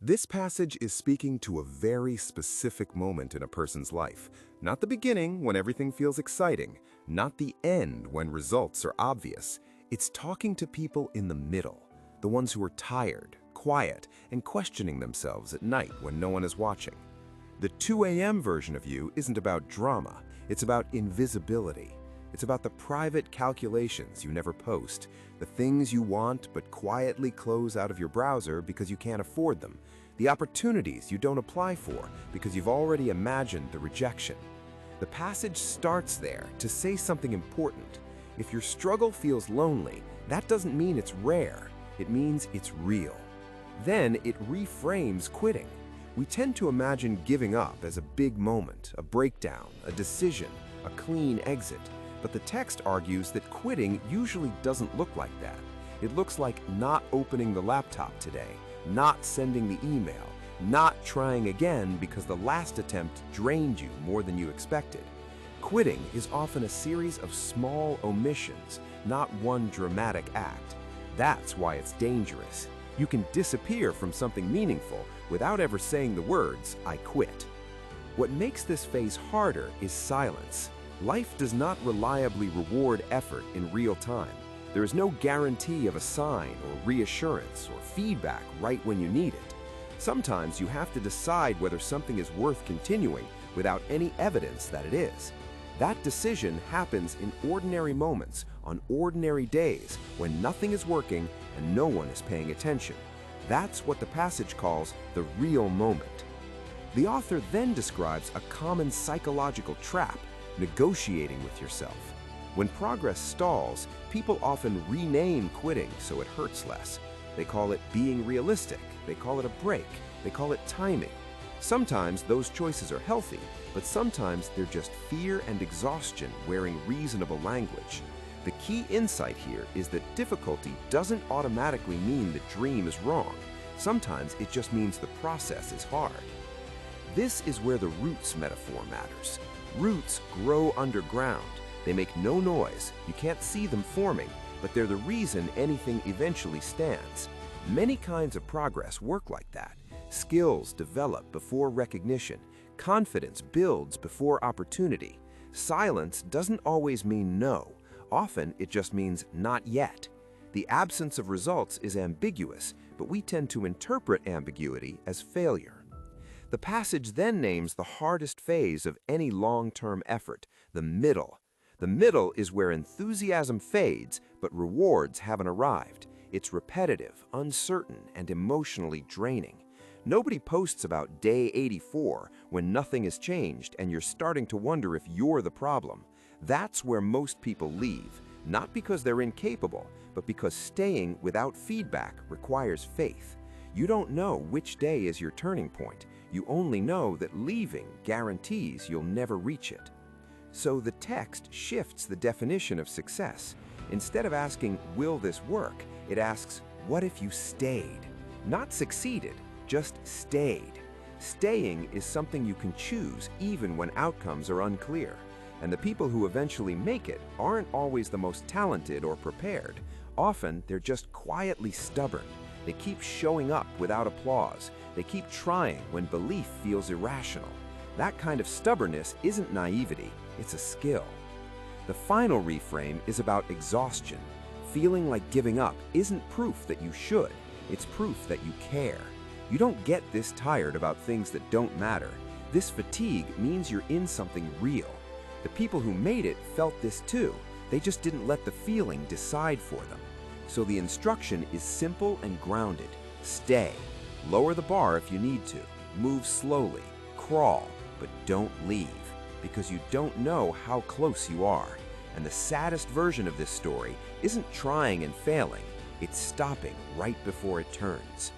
This passage is speaking to a very specific moment in a person's life. Not the beginning, when everything feels exciting. Not the end, when results are obvious. It's talking to people in the middle. The ones who are tired, quiet, and questioning themselves at night when no one is watching. The 2 a.m. version of you isn't about drama. It's about invisibility. It's about the private calculations you never post, the things you want but quietly close out of your browser because you can't afford them, the opportunities you don't apply for because you've already imagined the rejection. The passage starts there to say something important. If your struggle feels lonely, that doesn't mean it's rare. It means it's real. Then it reframes quitting. We tend to imagine giving up as a big moment, a breakdown, a decision, a clean exit. But the text argues that quitting usually doesn't look like that. It looks like not opening the laptop today, not sending the email, not trying again because the last attempt drained you more than you expected. Quitting is often a series of small omissions, not one dramatic act. That's why it's dangerous. You can disappear from something meaningful without ever saying the words, "I quit." What makes this phase harder is silence. Life does not reliably reward effort in real time. There is no guarantee of a sign or reassurance or feedback right when you need it. Sometimes you have to decide whether something is worth continuing without any evidence that it is. That decision happens in ordinary moments, on ordinary days, when nothing is working and no one is paying attention. That's what the passage calls the real moment. The author then describes a common psychological trap: negotiating with yourself. When progress stalls, people often rename quitting so it hurts less. They call it being realistic, they call it a break, they call it timing. Sometimes those choices are healthy, but sometimes they're just fear and exhaustion wearing reasonable language. The key insight here is that difficulty doesn't automatically mean the dream is wrong. Sometimes it just means the process is hard. This is where the roots metaphor matters. Roots grow underground. They make no noise. You can't see them forming, but they're the reason anything eventually stands. Many kinds of progress work like that. Skills develop before recognition. Confidence builds before opportunity. Silence doesn't always mean no. Often it just means not yet. The absence of results is ambiguous, but we tend to interpret ambiguity as failure. The passage then names the hardest phase of any long-term effort, the middle. The middle is where enthusiasm fades, but rewards haven't arrived. It's repetitive, uncertain, and emotionally draining. Nobody posts about day 84 when nothing has changed and you're starting to wonder if you're the problem. That's where most people leave, not because they're incapable, but because staying without feedback requires faith. You don't know which day is your turning point. You only know that leaving guarantees you'll never reach it. So the text shifts the definition of success. Instead of asking, "Will this work?" it asks, "What if you stayed?" Not succeeded, just stayed. Staying is something you can choose even when outcomes are unclear. And the people who eventually make it aren't always the most talented or prepared. Often they're just quietly stubborn. They keep showing up without applause. They keep trying when belief feels irrational. That kind of stubbornness isn't naivety, it's a skill. The final reframe is about exhaustion. Feeling like giving up isn't proof that you should, it's proof that you care. You don't get this tired about things that don't matter. This fatigue means you're in something real. The people who made it felt this too. They just didn't let the feeling decide for them. So the instruction is simple and grounded. Stay. Lower the bar if you need to. Move slowly. Crawl. But don't leave. Because you don't know how close you are. And the saddest version of this story isn't trying and failing. It's stopping right before it turns.